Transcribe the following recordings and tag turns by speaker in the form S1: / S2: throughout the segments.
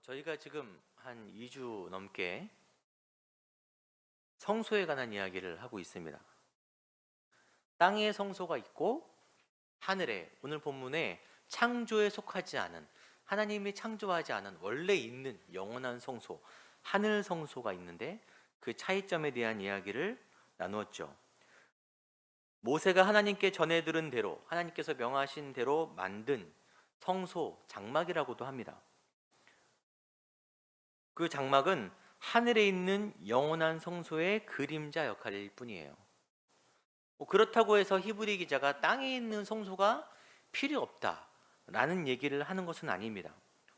S1: 저희가 지금 한 2주 넘게 성소에 관한 이야기를 하고 있습니다. 땅에 성소가 있고 하늘에, 오늘 본문에 창조에 속하지 않은, 하나님이 창조하지 않은 원래 있는 영원한 성소, 하늘 성소가 있는데 그 차이점에 대한 이야기를 나누었죠. 모세가 하나님께 전해 들은 대로, 하나님께서 명하신 대로 만든 성소, 장막이라고도 합니다. 그 장막은 하늘에 있는 영원한 성소의 그림자 역할일 뿐이에요. 그렇다고 해서 히브리 기자가 땅에 있는 성소가 필요 없다라는 얘기를 하는 것은 아닙니다.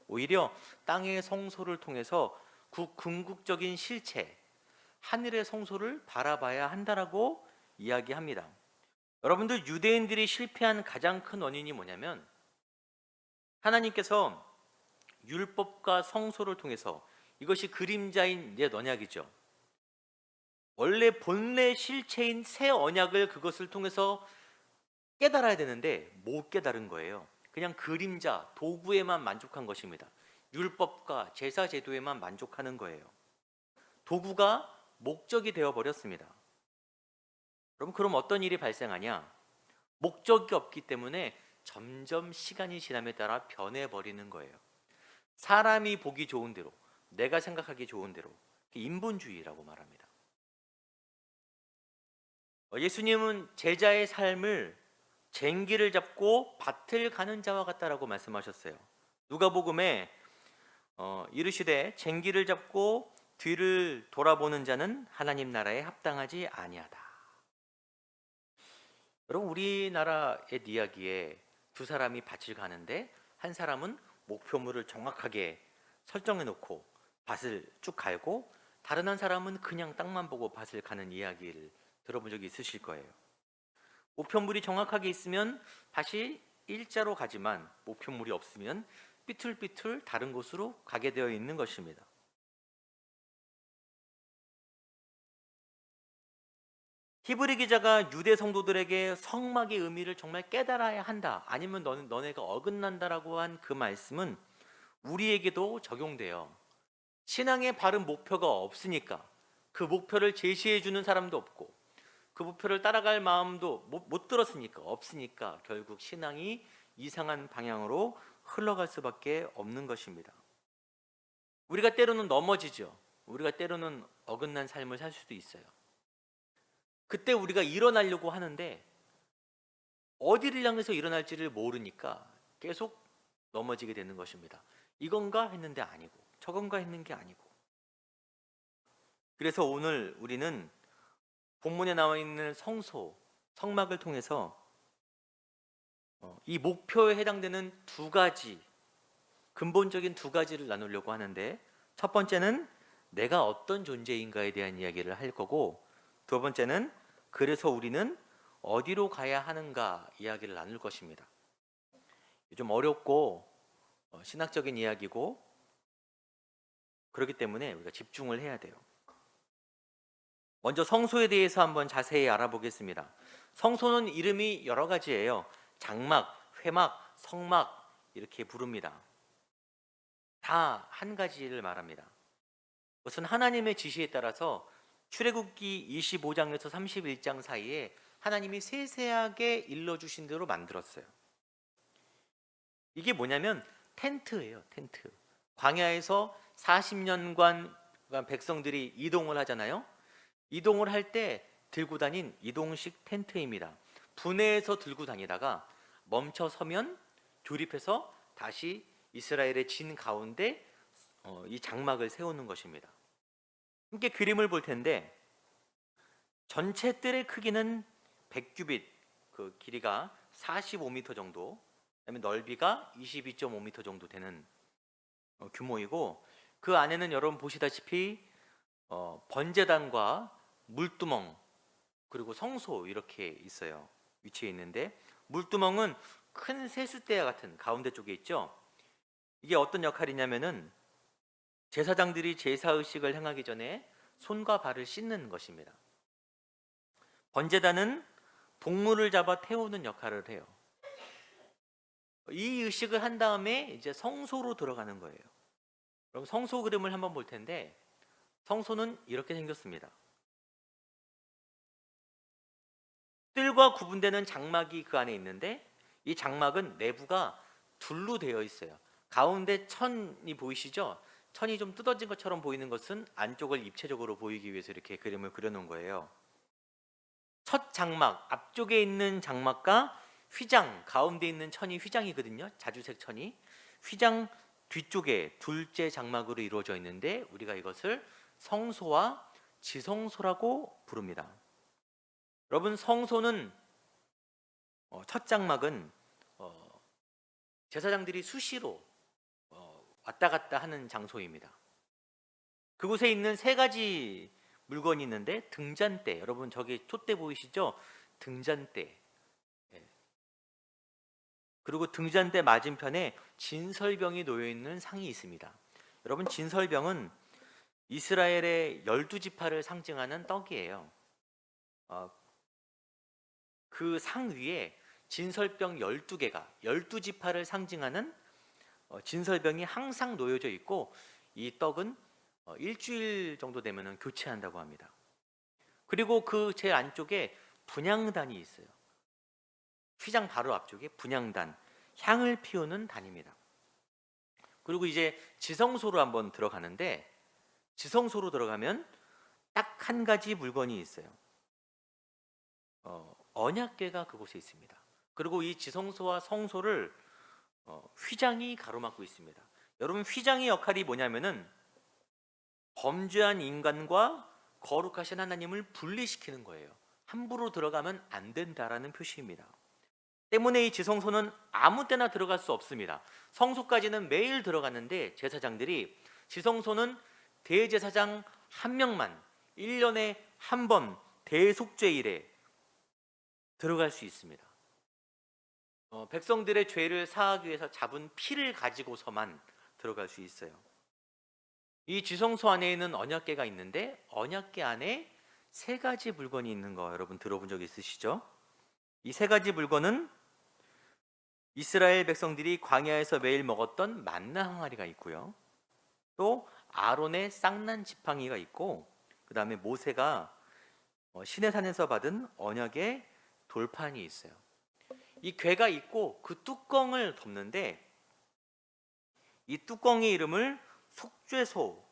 S1: 오히려 땅의 성소를 통해서 궁극적인 실체, 하늘의 성소를 바라봐야 한다라고 이야기합니다. 여러분들, 유대인들이 실패한 가장 큰 원인이 뭐냐면, 하나님께서 율법과 성소를 통해서, 이것이 그림자인 옛 언약이죠, 원래 본래 실체인 새 언약을 그것을 통해서 깨달아야 되는데 못 깨달은 거예요. 그냥 그림자, 도구에만 만족한 것입니다. 율법과 제사 제도에만 만족하는 거예요. 도구가 목적이 되어 버렸습니다. 그럼 어떤 일이 발생하냐? 목적이 없기 때문에 점점 시간이 지남에 따라 변해버리는 거예요. 사람이 보기 좋은 대로, 내가 생각하기 좋은 대로, 인본주의라고 말합니다. 예수님은 제자의 삶을 쟁기를 잡고 밭을 가는 자와 같다라고 말씀하셨어요. 누가복음에 이르시되 쟁기를 잡고 뒤를 돌아보는 자는 하나님 나라에 합당하지 아니하다. 여러분, 우리나라의 이야기에 두 사람이 밭을 가는데 한 사람은 목표물을 정확하게 설정해 놓고 밭을 쭉 갈고, 다른 한 사람은 그냥 땅만 보고 밭을 가는 이야기를 들어본 적이 있으실 거예요. 목표물이 정확하게 있으면 다시 일자로 가지만, 목표물이 없으면 삐뚤삐뚤 다른 곳으로 가게 되어 있는 것입니다. 히브리 기자가 유대 성도들에게 성막의 의미를 정말 깨달아야 한다, 아니면 너네가 어긋난다라고 한 그 말씀은 우리에게도 적용돼요. 신앙의 바른 목표가 없으니까, 그 목표를 제시해 주는 사람도 없고, 그 목표를 따라갈 마음도 못 들었으니까, 없으니까 결국 신앙이 이상한 방향으로 흘러갈 수밖에 없는 것입니다. 우리가 때로는 넘어지죠. 우리가 때로는 어긋난 삶을 살 수도 있어요. 그때 우리가 일어나려고 하는데 어디를 향해서 일어날지를 모르니까 계속 넘어지게 되는 것입니다. 이건가 했는데 아니고, 저건가 했는 게 아니고. 그래서 오늘 우리는 본문에 나와 있는 성소, 성막을 통해서 이 목표에 해당되는 근본적인 두 가지를 나누려고 하는데, 첫 번째는 내가 어떤 존재인가에 대한 이야기를 할 거고, 두 번째는 그래서 우리는 어디로 가야 하는가 이야기를 나눌 것입니다. 좀 어렵고 신학적인 이야기고, 그렇기 때문에 우리가 집중을 해야 돼요. 먼저 성소에 대해서 한번 자세히 알아보겠습니다. 성소는 이름이 여러 가지예요. 장막, 회막, 성막 이렇게 부릅니다. 다 한 가지를 말합니다. 그것은 하나님의 지시에 따라서 출애굽기 25장에서 31장 사이에 하나님이 세세하게 일러주신 대로 만들었어요. 이게 뭐냐면 텐트예요, 텐트. 광야에서 40년간 백성들이 이동을 하잖아요. 이동을 할 때 들고 다닌 이동식 텐트입니다. 분해해서 들고 다니다가 멈춰 서면 조립해서 다시 이스라엘의 진 가운데 이 장막을 세우는 것입니다. 함께 그림을 볼 텐데, 전체 뜰의 크기는 100규빗, 그 길이가 45m 정도, 그다음에 넓이가 22.5m 정도 되는 규모이고, 그 안에는 여러분 보시다시피 번제단과 물두멍, 그리고 성소 이렇게 있어요. 위치해 있는데, 물두멍은 큰 세숫대 같은 가운데 쪽에 있죠. 이게 어떤 역할이냐면은 제사장들이 제사의식을 행하기 전에 손과 발을 씻는 것입니다. 번제단은 동물을 잡아 태우는 역할을 해요. 이 의식을 한 다음에 이제 성소로 들어가는 거예요. 그럼 성소 그림을 한번 볼 텐데 성소는 이렇게 생겼습니다. 뜰과 구분되는 장막이 그 안에 있는데 이 장막은 내부가 둘로 되어 있어요. 가운데 천이 보이시죠? 천이 좀 뜯어진 것처럼 보이는 것은 안쪽을 입체적으로 보이기 위해서 이렇게 그림을 그려놓은 거예요. 첫 장막, 앞쪽에 있는 장막과 휘장, 가운데 있는 천이 휘장이거든요. 자주색 천이. 휘장 뒤쪽에 둘째 장막으로 이루어져 있는데 우리가 이것을 성소와 지성소라고 부릅니다. 여러분, 성소는 첫 장막은 제사장들이 수시로 왔다 갔다 하는 장소입니다. 그곳에 있는 세 가지 물건이 있는데 등잔대, 여러분 저기 촛대 보이시죠? 등잔대. 예. 그리고 등잔대 맞은편에 진설병이 놓여 있는 상이 있습니다. 여러분, 진설병은 이스라엘의 12지파를 상징하는 떡이에요. 그 상 위에 진설병 12개가 12지파를 상징하는 진설병이 항상 놓여져 있고 이 떡은 일주일 정도 되면 교체한다고 합니다. 그리고 그 제 안쪽에 분향단이 있어요. 휘장 바로 앞쪽에 분향단, 향을 피우는 단입니다. 그리고 이제 지성소로 한번 들어가는데 지성소로 들어가면 딱 한 가지 물건이 있어요. 언약궤가 그곳에 있습니다. 그리고 이 지성소와 성소를 휘장이 가로막고 있습니다. 여러분, 휘장의 역할이 뭐냐면은 범죄한 인간과 거룩하신 하나님을 분리시키는 거예요. 함부로 들어가면 안 된다라는 표시입니다. 때문에 이 지성소는 아무 때나 들어갈 수 없습니다. 성소까지는 매일 들어갔는데 제사장들이 지성소는 대제사장 한 명만 1년에 한 번 대속죄일에 들어갈 수 있습니다. 백성들의 죄를 사하기 위해서 잡은 피를 가지고서만 들어갈 수 있어요. 이 지성소 안에 있는 언약궤가 있는데 언약궤 안에 세 가지 물건이 있는 거 여러분 들어본 적 있으시죠? 이 세 가지 물건은 이스라엘 백성들이 광야에서 매일 먹었던 만나 항아리가 있고요. 또 아론의 쌍난 지팡이가 있고 그 다음에 모세가 시내산에서 받은 언약의 돌판이 있어요. 이 궤가 있고 그 뚜껑을 덮는데 이 뚜껑의 이름을 속죄소,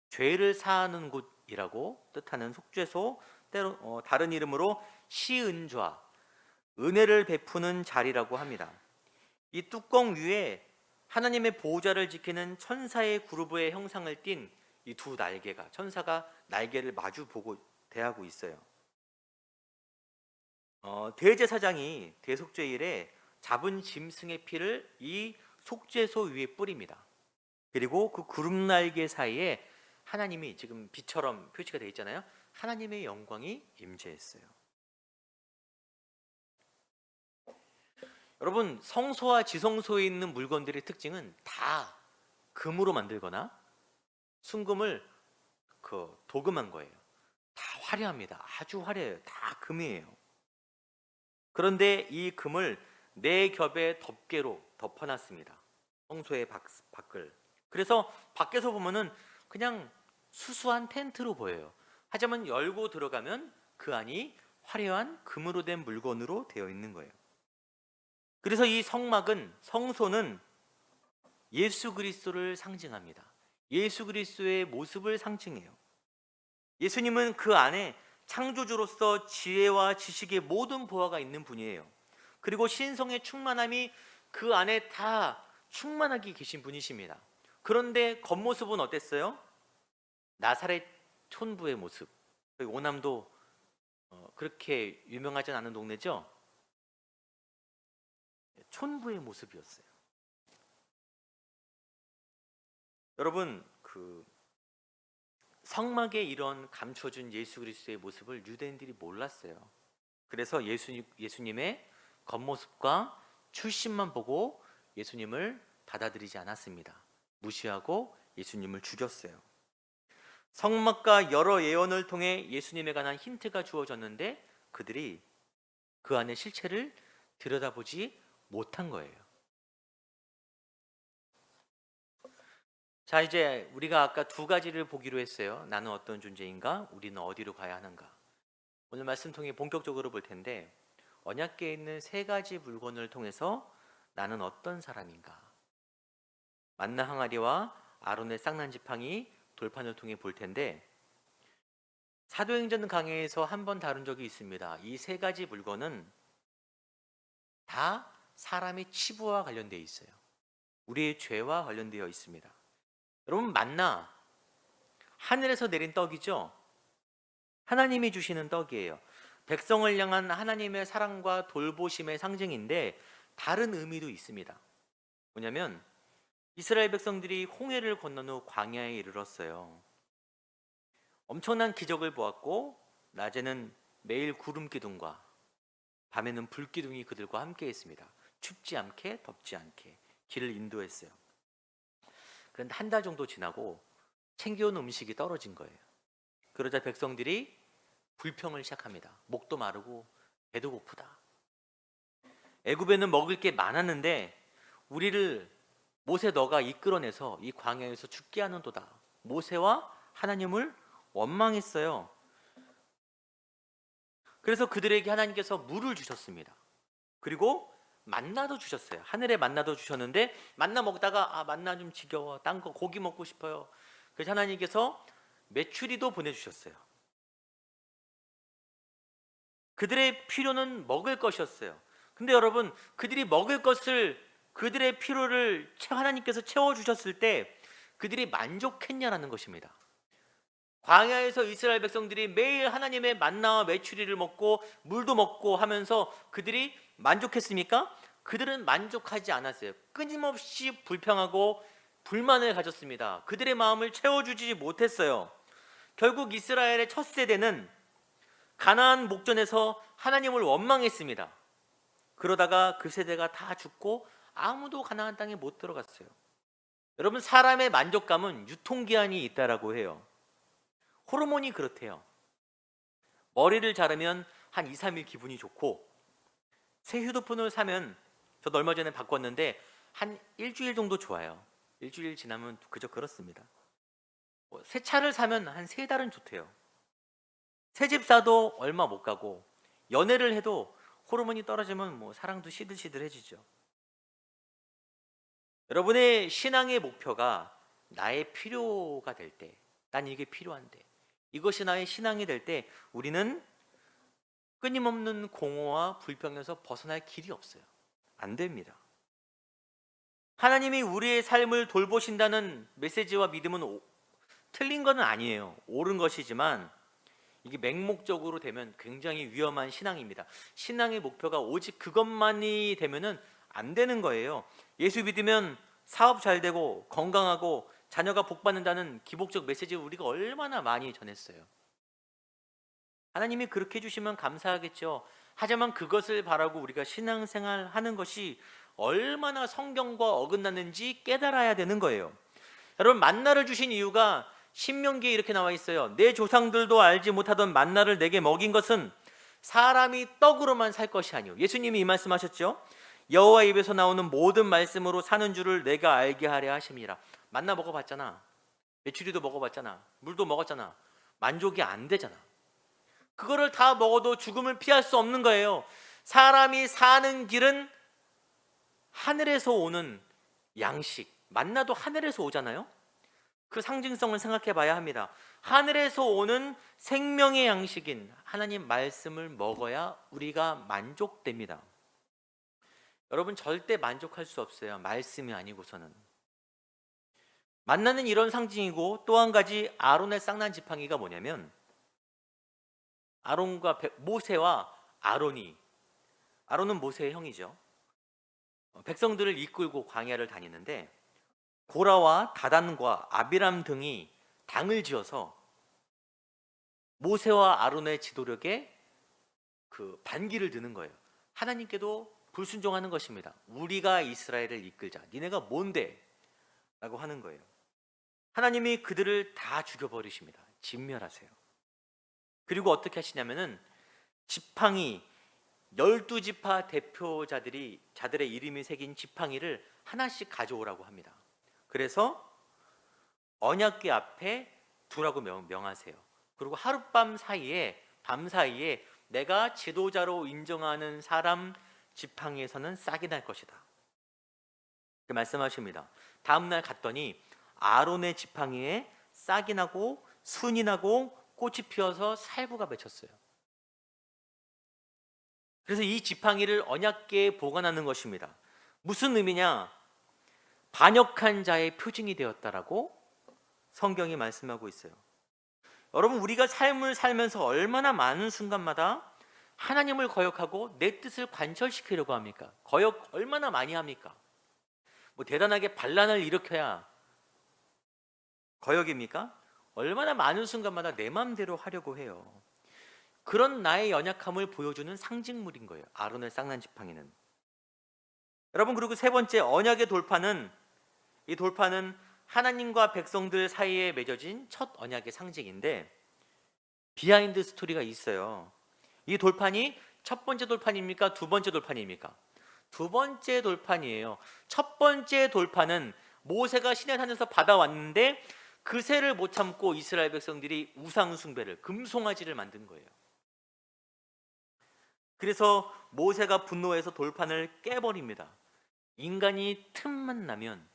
S1: 죄를 사하는 곳이라고 뜻하는 속죄소, 때로 다른 이름으로 시은좌, 은혜를 베푸는 자리라고 합니다. 이 뚜껑 위에 하나님의 보호자를 지키는 천사의 그루브의 형상을 띤 이 두 날개가, 천사가 날개를 마주 보고 대하고 있어요. 대제사장이 대속죄일에 잡은 짐승의 피를 이 속죄소 위에 뿌립니다. 그리고 그 구름 날개 사이에 하나님이 지금 빛처럼 표시가 되어 있잖아요. 하나님의 영광이 임재했어요. 여러분, 성소와 지성소에 있는 물건들의 특징은 다 금으로 만들거나 순금을 도금한 거예요. 다 화려합니다. 아주 화려해요. 다 금이에요. 그런데 이 금을 네 겹의 덮개로 덮어놨습니다. 성소의 밖을. 그래서 밖에서 보면은 그냥 수수한 텐트로 보여요. 하지만 열고 들어가면 그 안이 화려한 금으로 된 물건으로 되어 있는 거예요. 그래서 이 성소는 예수 그리스도를 상징합니다. 예수 그리스도의 모습을 상징해요. 예수님은 그 안에 창조주로서 지혜와 지식의 모든 보화가 있는 분이에요. 그리고 신성의 충만함이 그 안에 다 충만하게 계신 분이십니다. 그런데 겉모습은 어땠어요? 나사렛 촌부의 모습. 오남도 그렇게 유명하진 않은 동네죠? 촌부의 모습이었어요. 여러분, 성막에 이런 감춰준 예수 그리스도의 모습을 유대인들이 몰랐어요. 그래서 예수님의 겉모습과 출신만 보고 예수님을 받아들이지 않았습니다. 무시하고 예수님을 죽였어요. 성막과 여러 예언을 통해 예수님에 관한 힌트가 주어졌는데 그들이 그 안의 실체를 들여다보지 못한 거예요. 자, 이제 우리가 아까 두 가지를 보기로 했어요. 나는 어떤 존재인가? 우리는 어디로 가야 하는가? 오늘 말씀 통해 본격적으로 볼 텐데, 언약궤에 있는 세 가지 물건을 통해서 나는 어떤 사람인가? 만나 항아리와 아론의 쌍난 지팡이 돌판을 통해 볼 텐데, 사도행전 강해에서 한 번 다룬 적이 있습니다. 이 세 가지 물건은 다 사람의 치부와 관련되어 있어요. 우리의 죄와 관련되어 있습니다. 여러분, 만나 하늘에서 내린 떡이죠. 하나님이 주시는 떡이에요. 백성을 향한 하나님의 사랑과 돌보심의 상징인데 다른 의미도 있습니다. 뭐냐면 이스라엘 백성들이 홍해를 건넌 후 광야에 이르렀어요. 엄청난 기적을 보았고 낮에는 매일 구름 기둥과 밤에는 불 기둥이 그들과 함께 했습니다. 춥지 않게 덥지 않게 길을 인도했어요. 그런데 한 달 정도 지나고 챙겨온 음식이 떨어진 거예요. 그러자 백성들이 불평을 시작합니다. 목도 마르고 배도 고프다. 애굽에는 먹을 게 많았는데 우리를 모세 너가 이끌어내서 이 광야에서 죽게 하는도다. 모세와 하나님을 원망했어요. 그래서 그들에게 하나님께서 물을 주셨습니다. 그리고 만나도 주셨어요. 하늘에 만나도 주셨는데 만나 먹다가 만나 좀 지겨워. 딴 거 고기 먹고 싶어요. 그래서 하나님께서 메추리도 보내주셨어요. 그들의 필요는 먹을 것이었어요. 근데 여러분, 그들이 먹을 것을, 그들의 필요를 하나님께서 채워주셨을 때 그들이 만족했냐라는 것입니다. 광야에서 이스라엘 백성들이 매일 하나님의 만나와 메추리를 먹고 물도 먹고 하면서 그들이 만족했습니까? 그들은 만족하지 않았어요. 끊임없이 불평하고 불만을 가졌습니다. 그들의 마음을 채워주지 못했어요. 결국 이스라엘의 첫 세대는 가나안 목전에서 하나님을 원망했습니다. 그러다가 그 세대가 다 죽고 아무도 가나안 땅에 못 들어갔어요. 여러분, 사람의 만족감은 유통기한이 있다라고 해요. 호르몬이 그렇대요. 머리를 자르면 한 2, 3일 기분이 좋고 새 휴대폰을 사면, 저도 얼마 전에 바꿨는데 한 일주일 정도 좋아요. 일주일 지나면 그저 그렇습니다. 새 차를 사면 한 3달은 좋대요. 새 집 사도 얼마 못 가고 연애를 해도 호르몬이 떨어지면 사랑도 시들시들해지죠. 여러분의 신앙의 목표가 나의 필요가 될 때, 난 이게 필요한데, 이것이 나의 신앙이 될 때 우리는 끊임없는 공허와 불평에서 벗어날 길이 없어요. 안 됩니다. 하나님이 우리의 삶을 돌보신다는 메시지와 믿음은 틀린 건 아니에요. 옳은 것이지만 이게 맹목적으로 되면 굉장히 위험한 신앙입니다. 신앙의 목표가 오직 그것만이 되면은 안 되는 거예요. 예수 믿으면 사업 잘 되고 건강하고 자녀가 복 받는다는 기복적 메시지를 우리가 얼마나 많이 전했어요. 하나님이 그렇게 해주시면 감사하겠죠. 하지만 그것을 바라고 우리가 신앙생활 하는 것이 얼마나 성경과 어긋나는지 깨달아야 되는 거예요. 여러분, 만나를 주신 이유가 신명기에 이렇게 나와 있어요. 내 조상들도 알지 못하던 만나를 내게 먹인 것은 사람이 떡으로만 살 것이 아니오. 예수님이 이 말씀하셨죠. 여호와 입에서 나오는 모든 말씀으로 사는 줄을 내가 알게 하려 하심이라. 만나 먹어봤잖아. 메추리도 먹어봤잖아. 물도 먹었잖아. 만족이 안 되잖아. 그거를 다 먹어도 죽음을 피할 수 없는 거예요. 사람이 사는 길은 하늘에서 오는 양식, 만나도 하늘에서 오잖아요. 그 상징성을 생각해 봐야 합니다. 하늘에서 오는 생명의 양식인 하나님 말씀을 먹어야 우리가 만족됩니다. 여러분, 절대 만족할 수 없어요. 말씀이 아니고서는. 만나는 이런 상징이고, 또 한 가지 아론의 쌍난 지팡이가 뭐냐면, 모세와 아론은 모세의 형이죠. 백성들을 이끌고 광야를 다니는데 고라와 다단과 아비람 등이 당을 지어서 모세와 아론의 지도력에 그 반기를 드는 거예요. 하나님께도 불순종하는 것입니다. 우리가 이스라엘을 이끌자. 니네가 뭔데? 라고 하는 거예요. 하나님이 그들을 다 죽여버리십니다. 진멸하세요. 그리고 어떻게 하시냐면은 지팡이 12지파 자들의 이름이 새긴 지팡이를 하나씩 가져오라고 합니다. 그래서 언약궤 앞에 두라고 명하세요. 그리고 하룻밤 사이에 밤 사이에 내가 지도자로 인정하는 사람 지팡이에서는 싹이 날 것이다. 이렇게 말씀하십니다. 다음 날 갔더니 아론의 지팡이에 싹이 나고 순이 나고 꽃이 피어서 살구가 맺혔어요. 그래서 이 지팡이를 언약궤에 보관하는 것입니다. 무슨 의미냐? 반역한 자의 표징이 되었다라고 성경이 말씀하고 있어요. 여러분, 우리가 삶을 살면서 얼마나 많은 순간마다 하나님을 거역하고 내 뜻을 관철시키려고 합니까? 거역 얼마나 많이 합니까? 뭐 대단하게 반란을 일으켜야 거역입니까? 얼마나 많은 순간마다 내 마음대로 하려고 해요. 그런 나의 연약함을 보여주는 상징물인 거예요, 아론의 쌍난 지팡이는. 여러분, 그리고 세 번째, 언약의 돌파는, 이 돌파는 하나님과 백성들 사이에 맺어진 첫 언약의 상징인데 비하인드 스토리가 있어요. 이 돌판이 첫 번째 돌판입니까? 두 번째 돌판입니까? 두 번째 돌판이에요. 첫 번째 돌판은 모세가 시내산에서 받아왔는데 그 새를 못 참고 이스라엘 백성들이 우상 숭배를, 금송아지를 만든 거예요. 그래서 모세가 분노해서 돌판을 깨버립니다. 인간이 틈만 나면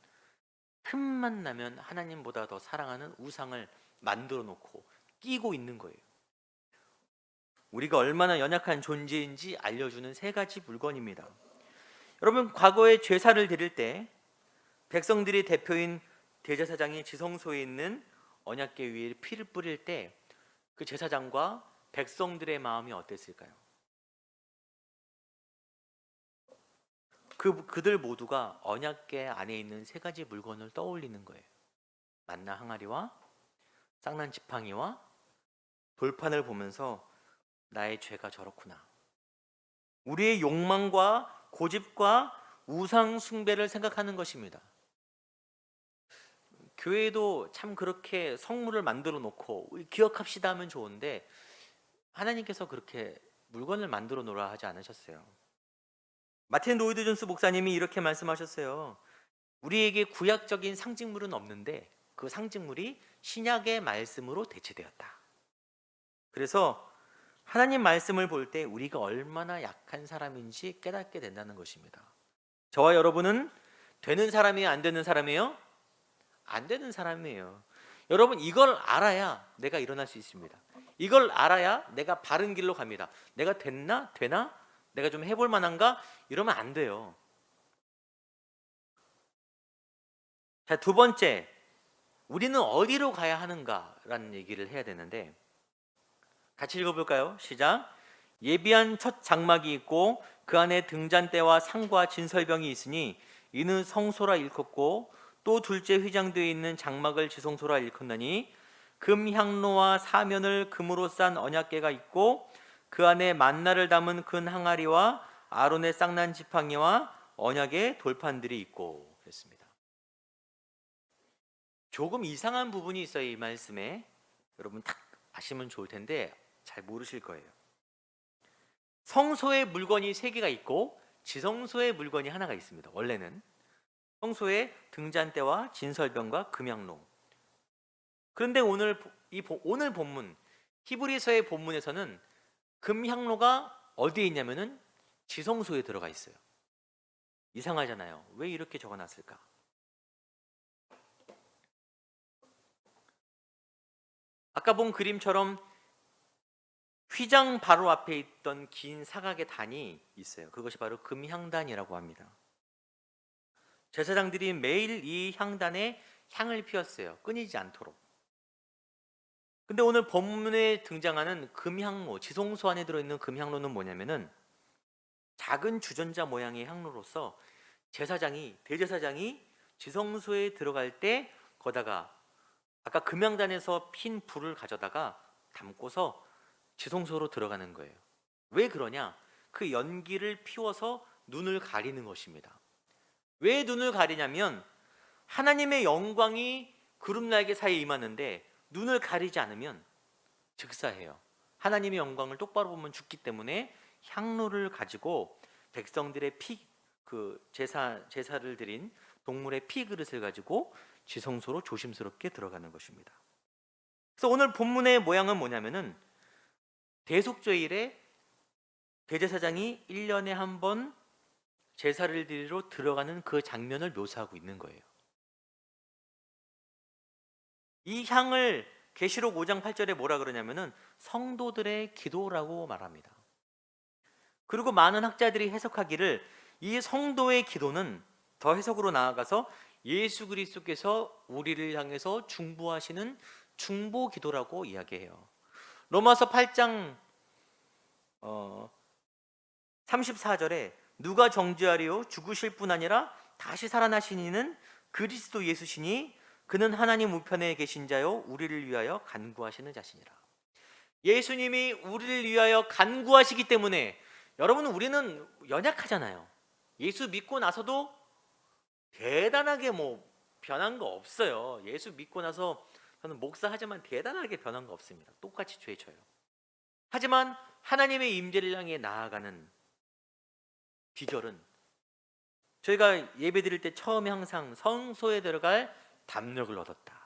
S1: 하나님보다 더 사랑하는 우상을 만들어 놓고 끼고 있는 거예요. 우리가 얼마나 연약한 존재인지 알려주는 세 가지 물건입니다. 여러분, 과거에 제사를 드릴 때 백성들이 대표인 대제사장이 지성소에 있는 언약궤 위에 피를 뿌릴 때 그 제사장과 백성들의 마음이 어땠을까요? 그들 모두가 언약궤 안에 있는 세 가지 물건을 떠올리는 거예요. 만나 항아리와 쌍난 지팡이와 돌판을 보면서 나의 죄가 저렇구나. 우리의 욕망과 고집과 우상 숭배를 생각하는 것입니다. 교회도 참 그렇게 성물을 만들어 놓고 기억합시다 하면 좋은데 하나님께서 그렇게 물건을 만들어 놓으라 하지 않으셨어요. 마틴 로이드 존스 목사님이 이렇게 말씀하셨어요. 우리에게 구약적인 상징물은 없는데 그 상징물이 신약의 말씀으로 대체되었다. 그래서 하나님 말씀을 볼 때 우리가 얼마나 약한 사람인지 깨닫게 된다는 것입니다. 저와 여러분은 되는 사람이에요? 안 되는 사람이에요? 안 되는 사람이에요. 여러분, 이걸 알아야 내가 일어날 수 있습니다. 이걸 알아야 내가 바른 길로 갑니다. 내가 되나? 내가 좀 해볼 만한가? 이러면 안 돼요. 자, 두 번째, 우리는 어디로 가야 하는가라는 얘기를 해야 되는데 같이 읽어볼까요? 시작. 예비한 첫 장막이 있고 그 안에 등잔대와 상과 진설병이 있으니 이는 성소라 일컫고 또 둘째 휘장되어 있는 장막을 지성소라 일컫나니 금향로와 사면을 금으로 싼 언약궤가 있고 그 안에 만나를 담은 큰 항아리와 아론의 쌍난 지팡이와 언약의 돌판들이 있고 그랬습니다. 조금 이상한 부분이 있어요, 이 말씀에. 여러분 딱 아시면 좋을 텐데 잘 모르실 거예요. 성소에 물건이 세 개가 있고 지성소에 물건이 하나가 있습니다. 원래는 성소에 등잔대와 진설병과 금향로. 그런데 오늘 본문 히브리서의 본문에서는 금향로가 어디에 있냐면은 지성소에 들어가 있어요. 이상하잖아요. 왜 이렇게 적어놨을까? 아까 본 그림처럼 휘장 바로 앞에 있던 긴 사각의 단이 있어요. 그것이 바로 금향단이라고 합니다. 제사장들이 매일 이 향단에 향을 피웠어요. 끊이지 않도록. 근데 오늘 본문에 등장하는 금향로, 지성소 안에 들어있는 금향로는 뭐냐면은 작은 주전자 모양의 향로로서 대제사장이 지성소에 들어갈 때 거다가 아까 금향단에서 핀 불을 가져다가 담고서 지성소로 들어가는 거예요. 왜 그러냐? 그 연기를 피워서 눈을 가리는 것입니다. 왜 눈을 가리냐면 하나님의 영광이 구름 날개 사이에 임하는데 눈을 가리지 않으면 즉사해요. 하나님의 영광을 똑바로 보면 죽기 때문에 향로를 가지고 백성들의 제사를 드린 동물의 피 그릇을 가지고 지성소로 조심스럽게 들어가는 것입니다. 그래서 오늘 본문의 모양은 뭐냐면은 대속죄일에 대제사장이 1년에 한 번 제사를 드리러 들어가는 그 장면을 묘사하고 있는 거예요. 이 향을 계시록 5장 8절에 뭐라 그러냐면은 성도들의 기도라고 말합니다. 그리고 많은 학자들이 해석하기를 이 성도의 기도는 더 해석으로 나아가서 예수 그리스도께서 우리를 향해서 중보하시는 중보 기도라고 이야기해요. 로마서 8장 34절에 누가 정죄하리요 죽으실 뿐 아니라 다시 살아나신 이는 그리스도 예수시니 그는 하나님 우편에 계신 자요 우리를 위하여 간구하시는 자시니라. 예수님이 우리를 위하여 간구하시기 때문에 여러분 우리는 연약하잖아요. 예수 믿고 나서도 대단하게 변한 거 없어요. 예수 믿고 나서 저는 목사하지만 대단하게 변한 거 없습니다. 똑같이 죄 져요. 하지만 하나님의 임재를 향해 나아가는 비결은 저희가 예배 드릴 때 처음에 항상 성소에 들어갈 담력을 얻었다.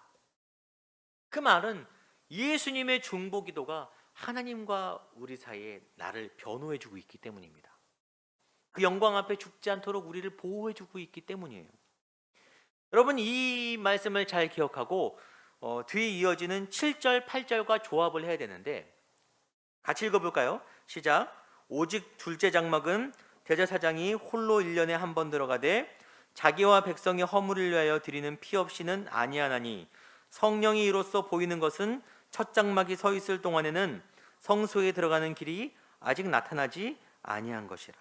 S1: 그 말은 예수님의 중보 기도가 하나님과 우리 사이에 나를 변호해 주고 있기 때문입니다. 그 영광 앞에 죽지 않도록 우리를 보호해 주고 있기 때문이에요. 여러분 이 말씀을 잘 기억하고 뒤에 이어지는 7절 8절과 조합을 해야 되는데 같이 읽어볼까요? 시작. 오직 둘째 장막은 대제사장이 홀로 1년에 한 번 들어가되 자기와 백성의 허물을 위하여 드리는 피 없이는 아니하나니 성령이 이로써 보이는 것은 첫 장막이 서 있을 동안에는 성소에 들어가는 길이 아직 나타나지 아니한 것이라.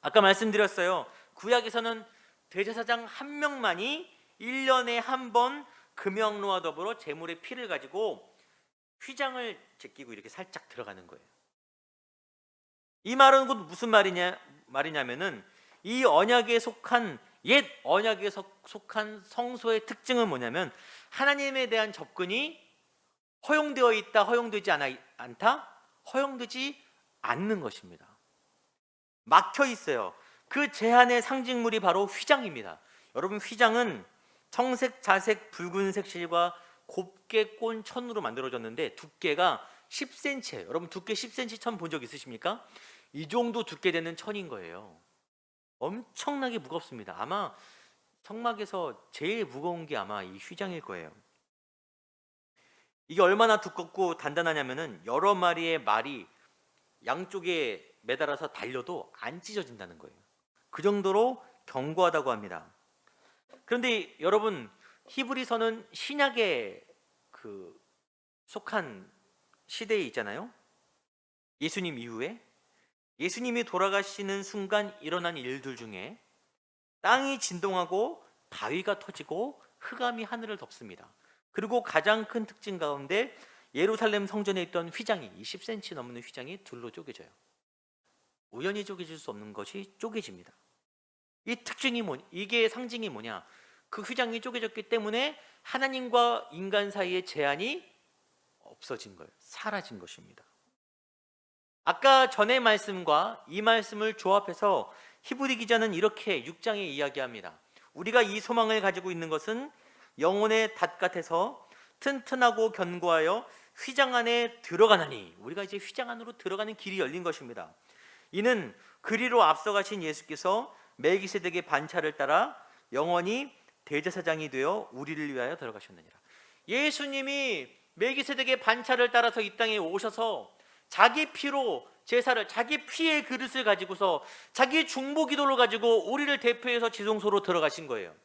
S1: 아까 말씀드렸어요. 구약에서는 대제사장 한 명만이 1년에 한 번 금영로와 더불어 제물의 피를 가지고 휘장을 제끼고 이렇게 살짝 들어가는 거예요. 이 말은 곧 무슨 말이냐면은 이 언약에 속한 옛 언약에 속한 성소의 특징은 뭐냐면 하나님에 대한 접근이 허용되어 있다, 허용되지 않다, 허용되지 않는 것입니다. 막혀 있어요. 그 제한의 상징물이 바로 휘장입니다. 여러분 휘장은 청색, 자색, 붉은색 실과 곱게 꼰 천으로 만들어졌는데 두께가 10cm예요. 여러분 두께 10cm 천 본 적 있으십니까? 이 정도 두께 되는 천인 거예요. 엄청나게 무겁습니다. 아마 성막에서 제일 무거운 게 아마 이 휘장일 거예요. 이게 얼마나 두껍고 단단하냐면은 여러 마리의 말이 양쪽에 매달아서 달려도 안 찢어진다는 거예요. 그 정도로 견고하다고 합니다. 그런데 여러분 히브리서는 신약에 속한 시대에 있잖아요. 예수님 이후에 예수님이 돌아가시는 순간 일어난 일들 중에 땅이 진동하고 바위가 터지고 흑암이 하늘을 덮습니다. 그리고 가장 큰 특징 가운데 예루살렘 성전에 있던 휘장이 20cm 넘는 휘장이 둘로 쪼개져요. 우연히 쪼개질 수 없는 것이 쪼개집니다. 이 특징이 이게 상징이 뭐냐? 그 휘장이 쪼개졌기 때문에 하나님과 인간 사이의 제한이 없어진 거예요. 사라진 것입니다. 아까 전의 말씀과 이 말씀을 조합해서 히브리 기자는 이렇게 6장에 이야기합니다. 우리가 이 소망을 가지고 있는 것은 영혼의 닷 같아서 튼튼하고 견고하여 휘장 안에 들어가나니, 우리가 이제 휘장 안으로 들어가는 길이 열린 것입니다. 이는 그리로 앞서가신 예수께서 멜기세덱의 반차를 따라 영원히 대제사장이 되어 우리를 위하여 들어가셨느니라. 예수님이 멜기세덱의 반차를 따라서 이 땅에 오셔서 자기 피로 제사를, 자기 피의 그릇을 가지고서 자기 중보 기도를 가지고 우리를 대표해서 지성소로 들어가신 거예요.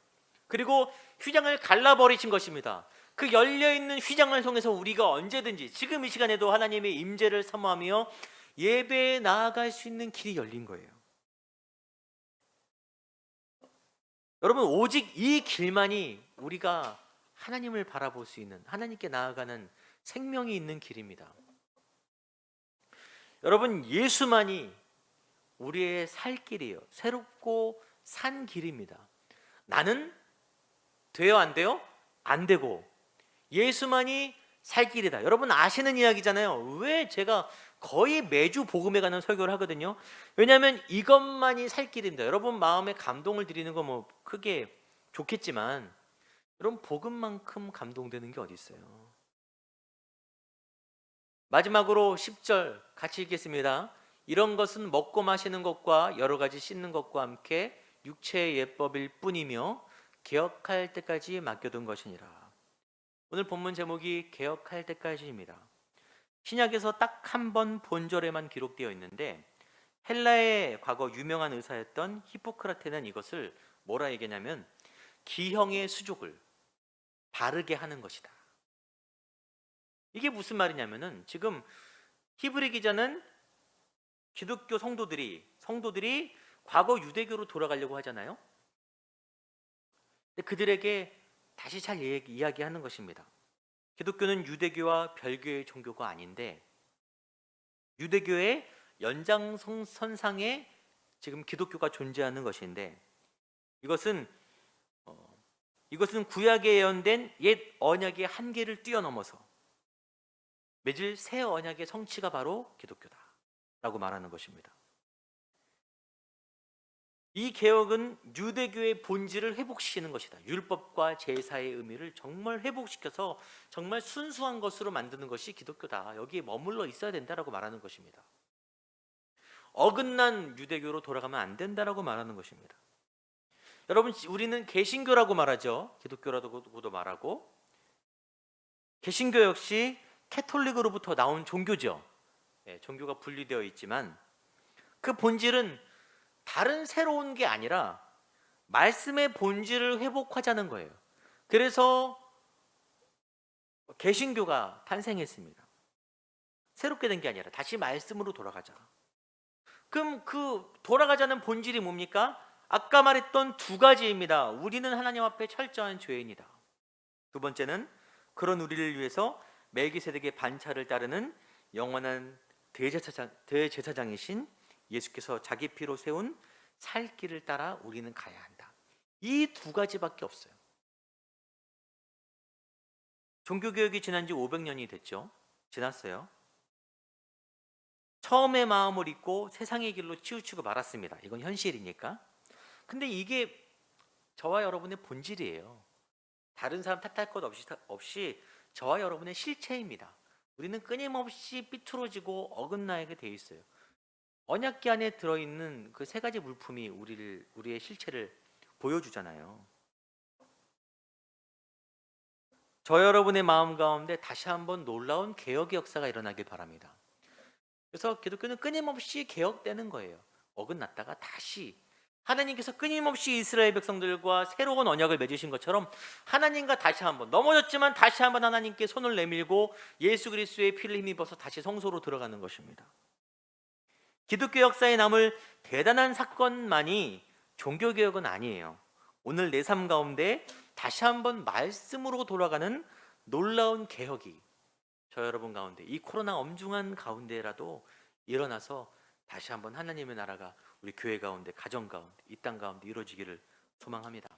S1: 그리고 휘장을 갈라버리신 것입니다. 그 열려있는 휘장을 통해서 우리가 언제든지 지금 이 시간에도 하나님의 임재를 사모하며 예배에 나아갈 수 있는 길이 열린 거예요. 여러분 오직 이 길만이 우리가 하나님을 바라볼 수 있는, 하나님께 나아가는 생명이 있는 길입니다. 여러분 예수만이 우리의 살 길이에요. 새롭고 산 길입니다. 나는 돼요 안 돼요? 안 되고 예수만이 살 길이다. 여러분 아시는 이야기잖아요. 왜 제가 거의 매주 복음에 관한 설교를 하거든요. 왜냐하면 이것만이 살 길입니다. 여러분 마음에 감동을 드리는 거 크게 좋겠지만 여러분, 복음만큼 감동되는 게 어디 있어요? 마지막으로 10절 같이 읽겠습니다. 이런 것은 먹고 마시는 것과 여러 가지 씻는 것과 함께 육체의 예법일 뿐이며 개혁할 때까지 맡겨둔 것이니라. 오늘 본문 제목이 개혁할 때까지입니다. 신약에서 딱 한 번 본절에만 기록되어 있는데 헬라의 과거 유명한 의사였던 히포크라테는 이것을 뭐라 얘기냐면 기형의 수족을 바르게 하는 것이다. 이게 무슨 말이냐면은 지금 히브리 기자는 기독교 성도들이 과거 유대교로 돌아가려고 하잖아요. 근데 그들에게 다시 잘 이야기하는 것입니다. 기독교는 유대교와 별개의 종교가 아닌데 유대교의 연장선상에 지금 기독교가 존재하는 것인데 이것은 구약에 예언된 옛 언약의 한계를 뛰어넘어서 맺을 새 언약의 성취가 바로 기독교다라고 말하는 것입니다. 이 개혁은 유대교의 본질을 회복시키는 것이다. 율법과 제사의 의미를 정말 회복시켜서 정말 순수한 것으로 만드는 것이 기독교다. 여기에 머물러 있어야 된다라고 말하는 것입니다. 어긋난 유대교로 돌아가면 안 된다라고 말하는 것입니다. 여러분, 우리는 개신교라고 말하죠. 기독교라고도 말하고. 개신교 역시 캐톨릭으로부터 나온 종교죠. 종교가 분리되어 있지만 그 본질은 다른 새로운 게 아니라 말씀의 본질을 회복하자는 거예요. 그래서 개신교가 탄생했습니다. 새롭게 된 게 아니라 다시 말씀으로 돌아가자. 그럼 그 돌아가자는 본질이 뭡니까? 아까 말했던 두 가지입니다. 우리는 하나님 앞에 철저한 죄인이다. 두 번째는 그런 우리를 위해서 멜기세덱의 반차를 따르는 영원한 대제사장이신 예수께서 자기 피로 세운 살 길을 따라 우리는 가야 한다. 이 두 가지밖에 없어요. 종교개혁이 지난 지 500년이 됐죠. 지났어요. 처음의 마음을 잊고 세상의 길로 치우치고 말았습니다. 이건 현실이니까. 근데 이게 저와 여러분의 본질이에요. 다른 사람 탓할 것 없이 저와 여러분의 실체입니다. 우리는 끊임없이 삐뚤어지고 어긋나게 돼 있어요. 언약궤 안에 들어있는 그 세 가지 물품이 우리의 실체를 보여주잖아요. 저 여러분의 마음 가운데 다시 한번 놀라운 개혁의 역사가 일어나길 바랍니다. 그래서 기독교는 끊임없이 개혁되는 거예요. 어긋났다가 다시 하나님께서 끊임없이 이스라엘 백성들과 새로운 언약을 맺으신 것처럼 하나님과 다시 한번 넘어졌지만 다시 한번 하나님께 손을 내밀고 예수 그리스도의 피를 힘입어서 다시 성소로 들어가는 것입니다. 기독교 역사에 남을 대단한 사건만이 종교개혁은 아니에요. 오늘 내 삶 가운데 다시 한번 말씀으로 돌아가는 놀라운 개혁이 저 여러분 가운데 이 코로나 엄중한 가운데라도 일어나서 다시 한번 하나님의 나라가 우리 교회 가운데, 가정 가운데, 이 땅 가운데 이루어지기를 소망합니다.